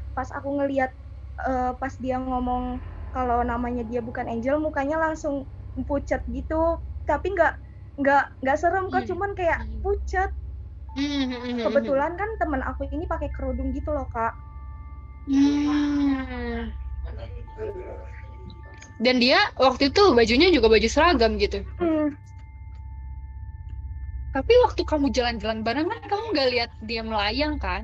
Speaker 3: pas dia ngomong kalau namanya dia bukan Angel, mukanya langsung pucat gitu, tapi nggak serem Kak,
Speaker 1: Hmm.
Speaker 3: cuman kayak pucat.
Speaker 1: Hmm.
Speaker 3: Kebetulan kan temen aku ini pakai kerudung gitu loh Kak.
Speaker 1: Hmm. Dan dia waktu itu bajunya juga baju seragam gitu.
Speaker 3: Hmm,
Speaker 1: Tapi waktu kamu jalan-jalan bareng kan kamu nggak lihat dia melayang kan?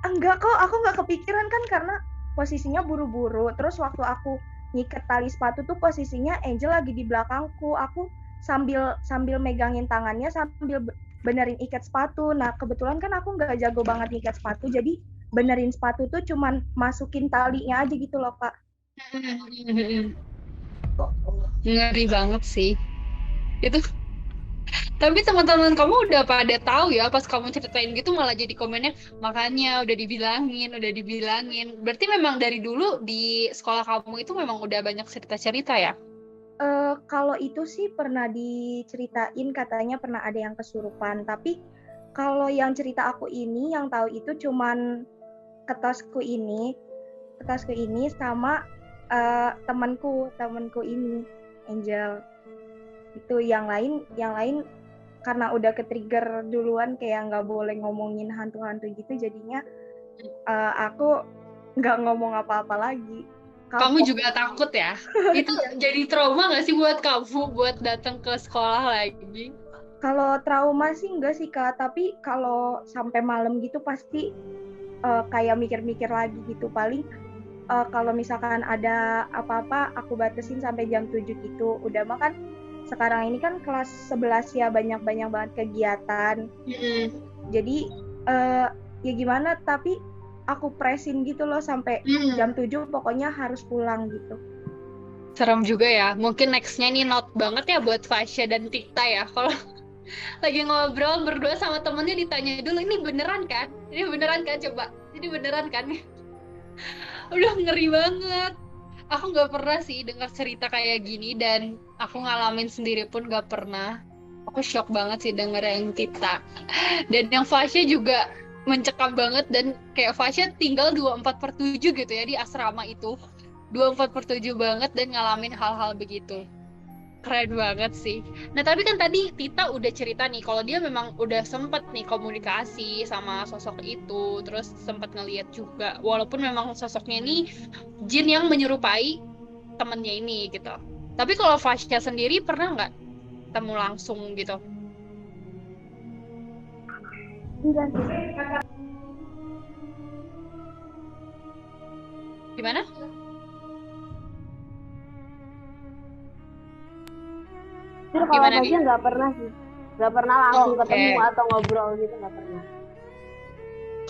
Speaker 3: enggak kok, aku nggak kepikiran kan karena posisinya buru-buru. Terus waktu aku ngikat tali sepatu tuh posisinya Angel lagi di belakangku. Aku sambil sambil megangin tangannya sambil benerin ikat sepatu. Nah kebetulan kan aku nggak jago banget ngikat sepatu, jadi benerin sepatu tuh cuman masukin talinya aja gitu loh Kak.
Speaker 1: Ngeri banget sih. Itu tapi teman-teman kamu udah pada tahu ya pas kamu ceritain gitu malah jadi komennya makanya udah dibilangin. Berarti memang dari dulu di sekolah kamu itu memang udah banyak cerita-cerita ya?
Speaker 3: Kalau itu sih pernah diceritain, katanya pernah ada yang kesurupan, tapi kalau yang cerita aku ini yang tahu itu cuman ketosku ini ketasku ini sama temanku ini, Angel. Itu yang lain karena udah ke-trigger duluan kayak nggak boleh ngomongin hantu-hantu gitu, jadinya aku nggak ngomong apa-apa lagi.
Speaker 1: Kamu
Speaker 3: Kapok.
Speaker 1: juga takut ya? Itu jadi trauma nggak sih buat kamu buat datang ke sekolah lagi?
Speaker 3: Kalau trauma sih enggak sih Kak, tapi kalau sampai malam gitu pasti kayak mikir-mikir lagi gitu. Paling kalau misalkan ada apa-apa aku batasin sampai jam 7 gitu. Udah makan sekarang ini kan kelas 11 ya, banyak-banyak banget kegiatan. Jadi ya gimana, tapi aku presin gitu loh sampai jam 7 pokoknya harus pulang gitu.
Speaker 1: Serem juga ya. Mungkin nextnya nih note banget ya buat Fasya dan Tita ya. Kalau lagi ngobrol berdua sama temennya ditanya dulu, ini beneran kan? Ini beneran kan? Coba. Ini beneran kan? Udah ngeri banget. Aku nggak pernah sih dengar cerita kayak gini dan aku ngalamin sendiri pun nggak pernah. Aku shock banget sih denger yang Tita. Dan yang Fasya juga mencekam banget dan kayak Fasya tinggal 24/7 gitu ya di asrama itu. 24/7 banget dan ngalamin hal-hal begitu. Keren banget sih. Nah, tapi kan tadi Tita udah cerita nih kalau dia memang udah sempet nih komunikasi sama sosok itu, terus sempet ngeliat juga. Walaupun memang sosoknya ini jin yang menyerupai temennya ini gitu. Tapi kalau Fasya sendiri pernah nggak ketemu langsung gitu?
Speaker 3: Enggak sih.
Speaker 1: Gimana?
Speaker 2: Justru kalau
Speaker 1: Gimana
Speaker 2: Fasya
Speaker 1: nih?
Speaker 2: nggak pernah sih, nggak pernah langsung
Speaker 1: Oke.
Speaker 2: ketemu atau ngobrol gitu, nggak pernah.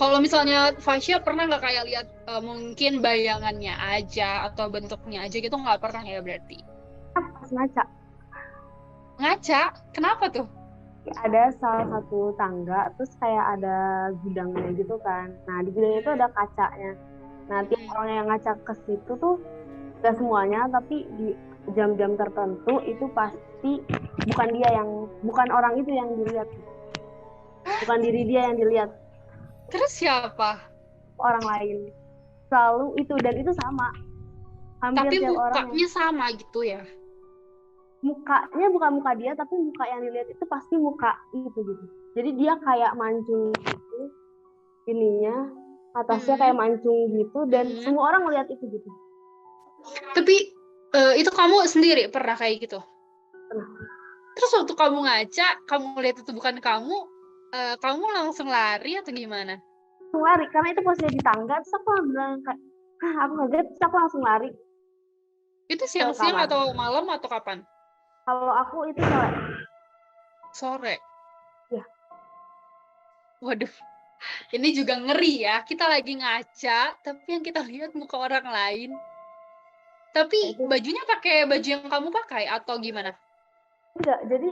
Speaker 1: Kalau misalnya Fasya pernah nggak kayak lihat mungkin bayangannya aja atau bentuknya aja gitu nggak pernah ya berarti?
Speaker 2: Pas ngaca,
Speaker 1: Ngaca? Kenapa tuh?
Speaker 2: ada salah satu tangga, terus kayak ada gudangnya gitu kan. Nah di gudang itu ada kacanya. Nah tiap
Speaker 1: Hmm.
Speaker 2: orang yang ngaca ke situ tuh, gak semuanya, tapi di jam-jam tertentu itu pasti bukan orang itu yang dilihat, bukan diri dia yang dilihat,
Speaker 1: Terus siapa?
Speaker 2: orang lain. Selalu itu, dan itu sama. Hampir
Speaker 1: Tapi
Speaker 2: tiap orang
Speaker 1: mukanya sama gitu ya?
Speaker 2: mukanya bukan muka dia, tapi muka yang dilihat itu pasti muka itu gitu. Jadi dia kayak mancung gitu, ininya atasnya kayak
Speaker 1: Hmm.
Speaker 2: mancung gitu, dan
Speaker 1: Hmm.
Speaker 2: semua orang melihat itu gitu.
Speaker 1: Tapi itu kamu sendiri pernah kayak gitu?
Speaker 2: Pernah.
Speaker 1: Terus waktu kamu ngaca, kamu lihat itu bukan kamu, kamu langsung lari atau gimana?
Speaker 2: Langsung lari karena itu posisi di tangga, terus aku bilang kayak, aku kaget, terus aku langsung lari
Speaker 1: Itu
Speaker 2: ke
Speaker 1: siang-siang
Speaker 2: kamar.
Speaker 1: atau malam atau kapan?
Speaker 2: Kalau aku itu sore.
Speaker 1: Sore.
Speaker 2: Ya.
Speaker 1: Waduh, ini juga ngeri ya. Kita lagi ngaca, tapi yang kita lihat muka orang lain. Tapi
Speaker 2: Itu
Speaker 1: bajunya pakai baju yang kamu pakai atau gimana?
Speaker 2: enggak, jadi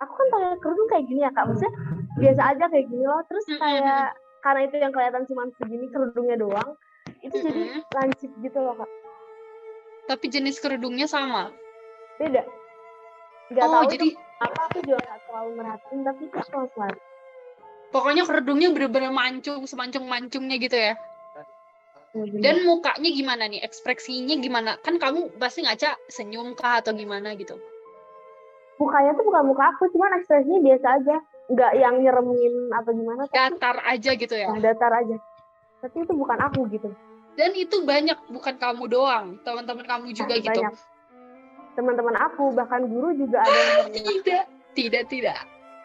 Speaker 2: aku kan pakai kerudung kayak gini ya Kak, maksudnya biasa aja kayak gini loh, terus kayak karena itu yang kelihatan cuma segini kerudungnya doang, itu jadi lancip gitu loh Kak.
Speaker 1: Tapi jenis kerudungnya sama.
Speaker 2: Beda, nggak
Speaker 1: Oh,
Speaker 2: tahu
Speaker 1: jadi
Speaker 2: itu apa, aku juga nggak terlalu merhatiin, tapi itu langsung.
Speaker 1: pokoknya kerudungnya bener-bener mancung, semancung-mancungnya gitu ya. Dan mukanya gimana nih? Ekspresinya gimana? Kan kamu pasti ngaca senyum kah atau gimana gitu?
Speaker 2: Mukanya tuh bukan muka aku, cuman ekspresinya biasa aja, nggak yang nyeremin atau gimana, tapi
Speaker 1: Datar aja gitu ya?
Speaker 2: datar aja. Tapi itu bukan aku gitu.
Speaker 1: Dan itu banyak, bukan kamu doang, teman-teman kamu juga gitu.
Speaker 2: Banyak. Teman-teman aku, bahkan guru juga ada yang pernah.
Speaker 1: Tidak.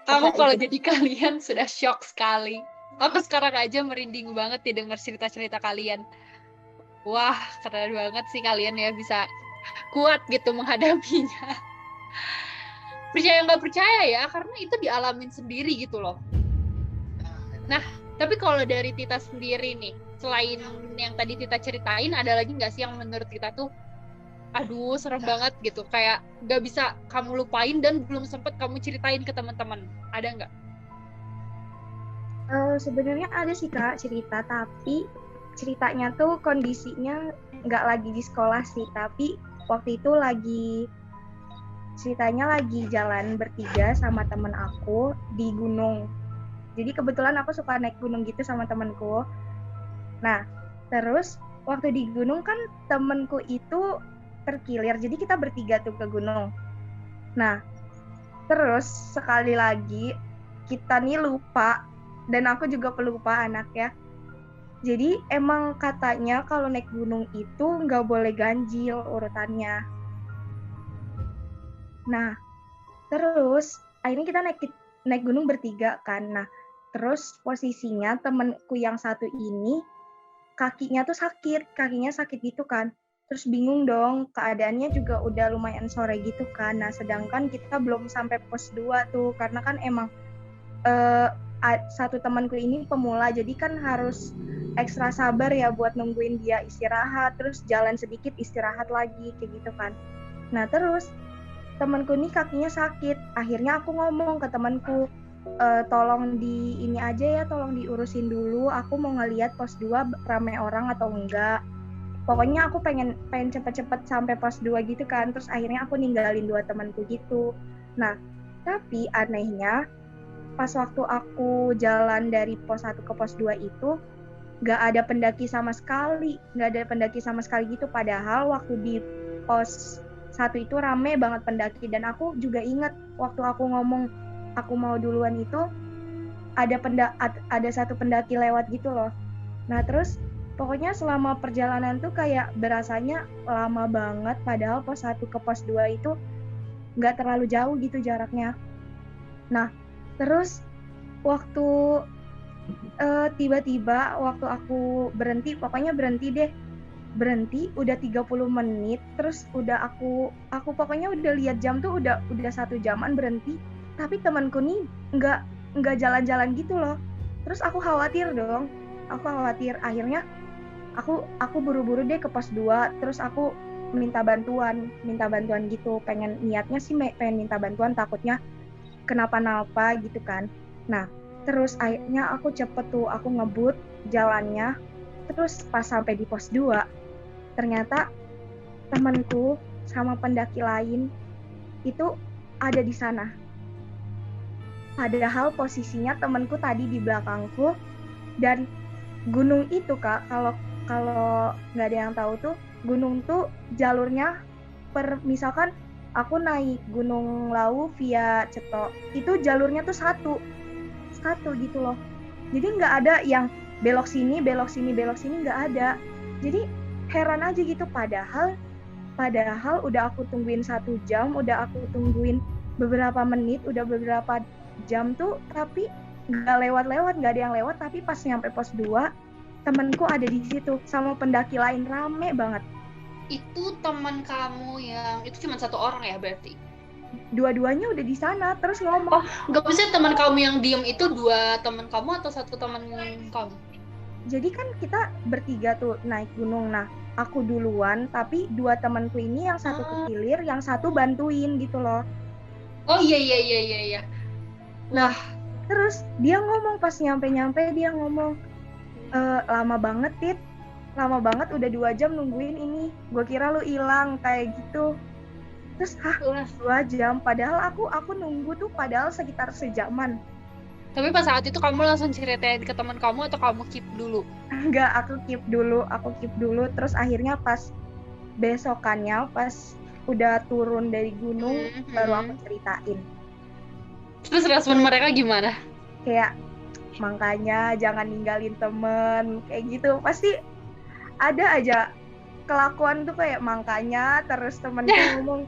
Speaker 1: Kamu kalau jadi kalian sudah shock sekali. Aku sekarang aja merinding banget didengar cerita-cerita kalian. Wah, keren banget sih kalian ya bisa kuat gitu menghadapinya. Percaya nggak percaya ya, karena itu dialamin sendiri gitu loh. Nah, tapi kalau dari Tita sendiri nih, selain yang tadi Tita ceritain, ada lagi nggak sih yang menurut Tita tuh aduh serem banget gitu, kayak nggak bisa kamu lupain dan belum sempet kamu ceritain ke teman-teman, ada nggak?
Speaker 3: Sebenarnya ada sih Kak cerita, tapi ceritanya tuh kondisinya nggak lagi di sekolah sih, tapi waktu itu ceritanya lagi jalan bertiga sama temen aku di gunung. Jadi kebetulan aku suka naik gunung gitu sama temenku. Nah, terus waktu di gunung kan temenku itu terkilir, jadi kita bertiga tuh ke gunung. Nah, terus sekali lagi kita nih lupa, dan aku juga pelupa anak ya. Jadi emang katanya kalau naik gunung itu nggak boleh ganjil urutannya. Nah, terus akhirnya kita naik gunung bertiga kan. Nah, terus posisinya temenku yang satu ini kakinya sakit gitu kan. Terus bingung dong, keadaannya juga udah lumayan sore gitu kan. Nah, sedangkan kita belum sampai pos 2 tuh, karena kan emang satu temanku ini pemula, jadi kan harus ekstra sabar ya buat nungguin dia istirahat, terus jalan sedikit istirahat lagi, kayak gitu kan. Nah, terus temanku ini kakinya sakit. Akhirnya aku ngomong ke temanku, tolong ini aja ya, tolong diurusin dulu, aku mau ngeliat pos 2 rame orang atau enggak. Pokoknya aku pengen cepet-cepet sampai pos 2 gitu kan. Terus akhirnya aku ninggalin 2 temanku gitu. Nah, tapi anehnya pas waktu aku jalan dari pos 1 ke pos 2 itu nggak ada pendaki sama sekali gitu, padahal waktu di pos 1 itu rame banget pendaki. Dan aku juga ingat waktu aku ngomong aku mau duluan itu ada satu pendaki lewat gitu loh. Nah, terus pokoknya selama perjalanan tuh kayak berasanya lama banget, padahal pos 1 ke pos 2 itu nggak terlalu jauh gitu jaraknya. Nah, terus waktu tiba-tiba waktu aku berhenti, pokoknya berhenti deh, berhenti udah 30 menit, terus udah aku pokoknya udah lihat jam tuh udah 1 jaman berhenti, tapi temanku nih nggak jalan-jalan gitu loh. Terus aku khawatir dong, akhirnya aku buru-buru deh ke pos 2, terus aku minta bantuan gitu, niatnya sih pengen minta bantuan, takutnya kenapa-napa gitu kan. Nah, terus akhirnya aku cepet tuh, aku ngebut jalannya, terus pas sampai di pos 2, ternyata temanku sama pendaki lain itu ada di sana. Padahal posisinya temanku tadi di belakangku, dan gunung itu Kak, kalau nggak ada yang tahu tuh, gunung tuh jalurnya misalkan aku naik Gunung Lawu via Ceto, itu jalurnya tuh satu gitu loh. Jadi nggak ada yang belok sini nggak ada. Jadi heran aja gitu, padahal udah aku tungguin 1 jam, udah aku tungguin beberapa menit, udah beberapa jam tuh, tapi nggak ada yang lewat. Tapi pas nyampe pos 2, temenku ada di situ sama pendaki lain, rame banget.
Speaker 1: Itu teman kamu yang itu cuma 1 orang ya berarti?
Speaker 3: Dua-duanya udah di sana, terus ngomong.
Speaker 1: Nggak bisa teman kamu yang diem itu 2 teman kamu atau 1 teman kamu?
Speaker 3: Jadi kan kita bertiga tuh naik gunung. Nah, aku duluan, tapi 2 temanku ini yang satu kekilir, yang satu bantuin gitu loh.
Speaker 1: Oh iya.
Speaker 3: Nah, terus dia ngomong pas nyampe dia ngomong, lama banget Tit, lama banget, udah 2 jam nungguin ini, gue kira lu hilang kayak gitu. Terus 2 jam, padahal aku nunggu tuh padahal sekitar sejaman.
Speaker 1: Tapi pas saat itu kamu langsung ceritain ke teman kamu atau kamu keep dulu?
Speaker 3: Enggak, aku keep dulu. Terus akhirnya pas besokannya, pas udah turun dari gunung, baru aku ceritain.
Speaker 1: Terus respon mereka gimana?
Speaker 3: Kayak, makanya jangan ninggalin temen, kayak gitu. Pasti ada aja kelakuan tuh kayak makanya, terus temenku ngomong.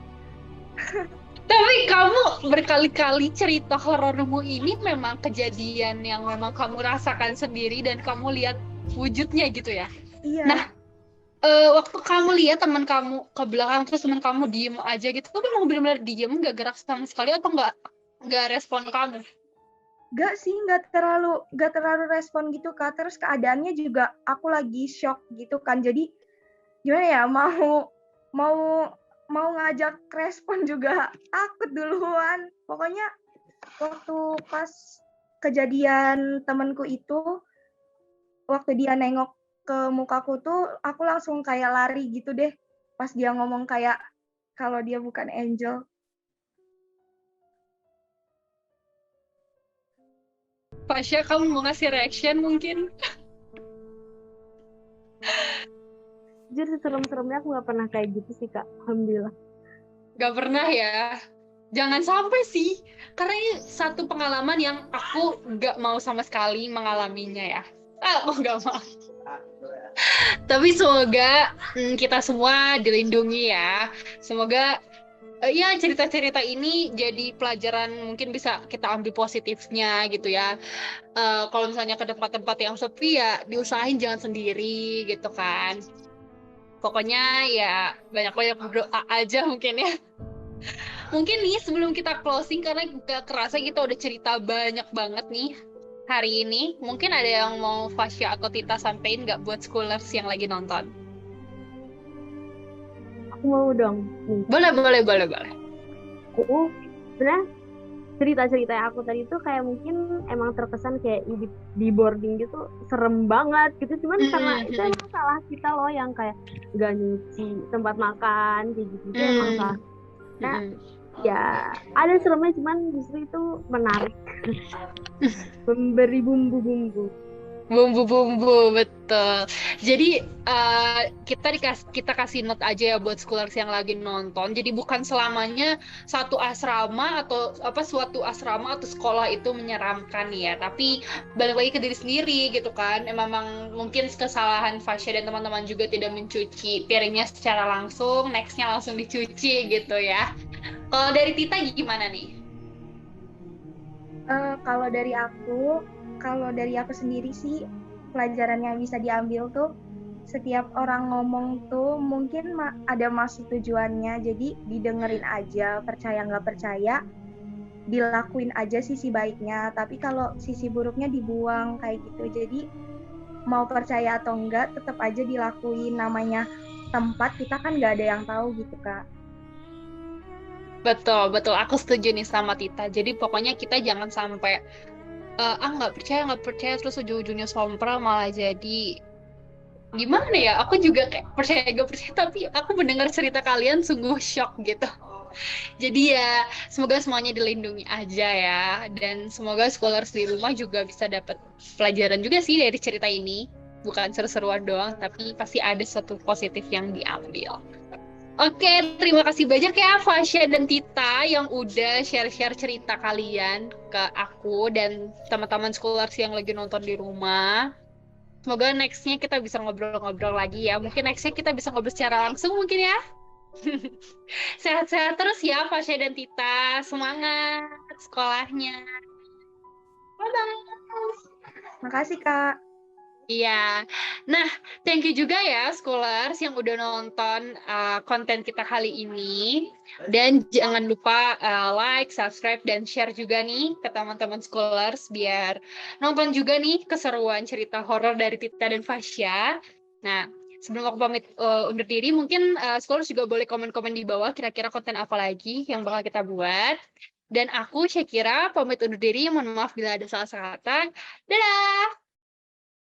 Speaker 1: Tapi kamu berkali-kali cerita horormu ini memang kejadian yang memang kamu rasakan sendiri dan kamu lihat wujudnya gitu ya?
Speaker 3: Iya.
Speaker 1: Nah, waktu kamu lihat teman kamu ke belakang terus teman kamu diem aja gitu, kamu memang benar-benar diem, nggak gerak sama sekali atau nggak respon kamu?
Speaker 3: Nggak sih, nggak terlalu respon gitu Kak. Terus keadaannya juga aku lagi shock gitu kan. Jadi gimana ya, mau ngajak respon juga takut duluan. Pokoknya waktu pas kejadian temanku itu, waktu dia nengok ke mukaku tuh, aku langsung kayak lari gitu deh. Pas dia ngomong kayak kalau dia bukan angel.
Speaker 1: Fasya, kamu mau ngasih reaction mungkin?
Speaker 2: Jujur serem-seremnya aku nggak pernah kayak gitu sih Kak, alhamdulillah.
Speaker 1: Gak pernah ya? Jangan sampai sih, karena ini satu pengalaman yang aku gak mau sama sekali mengalaminya ya. Aku gak mau. Tapi semoga kita semua dilindungi ya. Semoga ya cerita-cerita ini jadi pelajaran, mungkin bisa kita ambil positifnya gitu ya. Kalau misalnya ke tempat-tempat yang sepi ya diusahain jangan sendiri gitu kan. Pokoknya ya banyak-banyak berdoa aja mungkin ya. Mungkin nih sebelum kita closing, karena gak kerasa kita udah cerita banyak banget nih hari ini. Mungkin ada yang mau Fasya atau Tita sampein nggak buat schoolers yang lagi nonton?
Speaker 2: Aku mau dong.
Speaker 1: Boleh.
Speaker 2: Aku sebenarnya cerita-cerita yang aku tadi tuh kayak mungkin emang terkesan kayak di boarding gitu serem banget gitu. Cuman karena itu emang salah kita loh yang kayak nggak nyuci tempat makan kayak gitu. Itu emang salah. Nah, ya ada seremnya, cuman justru itu menarik. Memberi bumbu-bumbu,
Speaker 1: betul. Jadi kita kasih note aja ya buat schoolers yang lagi nonton. Jadi bukan selamanya suatu asrama atau sekolah itu menyeramkan ya, tapi balik lagi ke diri sendiri gitu kan. Memang mungkin kesalahan Fasya dan teman-teman juga tidak mencuci piringnya secara langsung, nextnya langsung dicuci gitu ya. Kalau dari Tita gimana nih?
Speaker 3: Kalau dari aku sendiri sih, pelajaran yang bisa diambil tuh setiap orang ngomong tuh mungkin ada maksud tujuannya, jadi didengerin aja, percaya nggak percaya, dilakuin aja sisi baiknya, tapi kalau sisi buruknya dibuang kayak gitu. Jadi mau percaya atau enggak, tetap aja dilakuin, namanya tempat kita kan nggak ada yang tahu gitu Kak.
Speaker 1: Betul, betul. Aku setuju nih sama Tita. Jadi pokoknya kita jangan sampai nggak percaya terus ujung-ujungnya sompral malah jadi gimana ya? Aku juga kayak percaya gak percaya tapi aku mendengar cerita kalian sungguh shock gitu. Jadi ya semoga semuanya dilindungi aja ya dan semoga scholars di rumah juga bisa dapat pelajaran juga sih dari cerita ini. Bukan seru-seruan doang, tapi pasti ada sesuatu positif yang diambil. Oke, terima kasih banyak ya Fasya dan Tita yang udah share-share cerita kalian ke aku dan teman-teman scholars yang lagi nonton di rumah. Semoga next-nya kita bisa ngobrol-ngobrol lagi ya. Mungkin next-nya kita bisa ngobrol secara langsung mungkin ya. Sehat-sehat terus ya Fasya dan Tita. Semangat sekolahnya. Bye-bye.
Speaker 3: Makasih Kak.
Speaker 1: Iya, nah thank you juga ya Scholars yang udah nonton konten kita kali ini. Dan jangan lupa like, subscribe, dan share juga nih ke teman-teman Scholars biar nonton juga nih keseruan cerita horor dari Tita dan Fasya. Nah, sebelum aku pamit undur diri, mungkin Scholars juga boleh komen-komen di bawah kira-kira konten apa lagi yang bakal kita buat. Dan aku Syakira pamit undur diri, mohon maaf bila ada salah kata. Dadah!